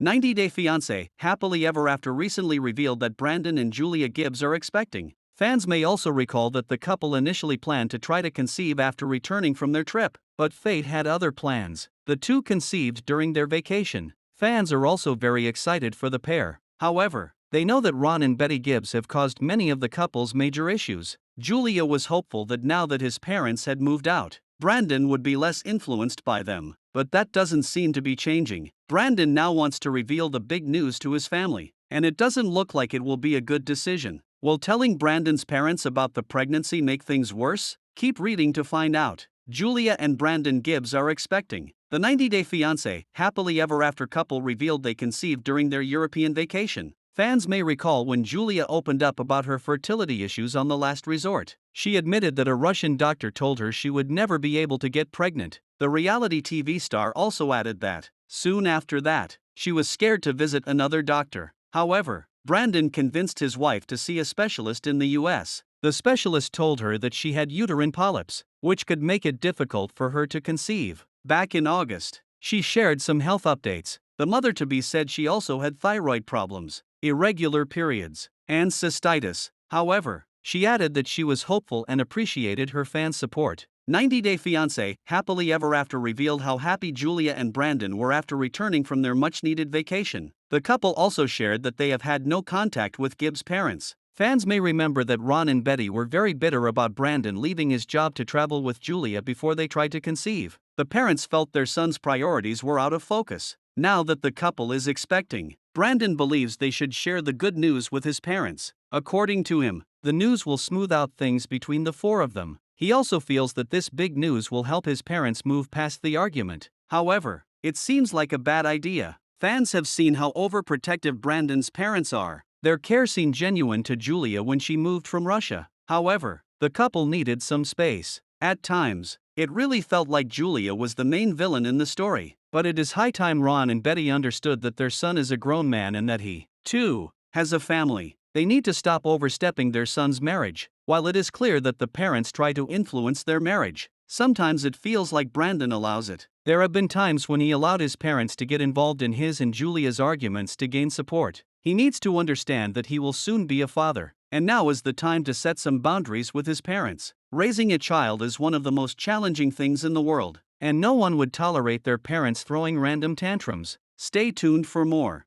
90 Day Fiance, Happily Ever After recently revealed that Brandon and Julia Gibbs are expecting. Fans may also recall that the couple initially planned to try to conceive after returning from their trip, but fate had other plans. The two conceived during their vacation. Fans are also very excited for the pair. However, they know that Ron and Betty Gibbs have caused many of the couple's major issues. Julia was hopeful that now that his parents had moved out, Brandon would be less influenced by them, but that doesn't seem to be changing. Brandon now wants to reveal the big news to his family, and it doesn't look like it will be a good decision. Will telling Brandon's parents about the pregnancy make things worse? Keep reading to find out. Julia and Brandon Gibbs are expecting. The 90 Day Fiance, Happily Ever After couple revealed they conceived during their European vacation. Fans may recall when Julia opened up about her fertility issues on the last resort. She admitted that a Russian doctor told her she would never be able to get pregnant. The reality TV star also added that, soon after that, she was scared to visit another doctor. However, Brandon convinced his wife to see a specialist in the US. The specialist told her that she had uterine polyps, which could make it difficult for her to conceive. Back in August, she shared some health updates. The mother-to-be said she also had thyroid problems, irregular periods, and cystitis. However, she added that she was hopeful and appreciated her fans' support. 90 Day Fiance, Happily Ever After revealed how happy Julia and Brandon were after returning from their much-needed vacation. The couple also shared that they have had no contact with Gibbs' parents. Fans may remember that Ron and Betty were very bitter about Brandon leaving his job to travel with Julia before they tried to conceive. The parents felt their son's priorities were out of focus. Now that the couple is expecting, Brandon believes they should share the good news with his parents. According to him, the news will smooth out things between the four of them. He also feels that this big news will help his parents move past the argument. However, it seems like a bad idea. Fans have seen how overprotective Brandon's parents are. Their care seemed genuine to Julia when she moved from Russia. However, the couple needed some space. At times, it really felt like Julia was the main villain in the story. But it is high time Ron and Betty understood that their son is a grown man and that he, too, has a family. They need to stop overstepping their son's marriage. While it is clear that the parents try to influence their marriage, sometimes it feels like Brandon allows it. There have been times when he allowed his parents to get involved in his and Julia's arguments to gain support. He needs to understand that he will soon be a father, and now is the time to set some boundaries with his parents. Raising a child is one of the most challenging things in the world, and no one would tolerate their parents throwing random tantrums. Stay tuned for more.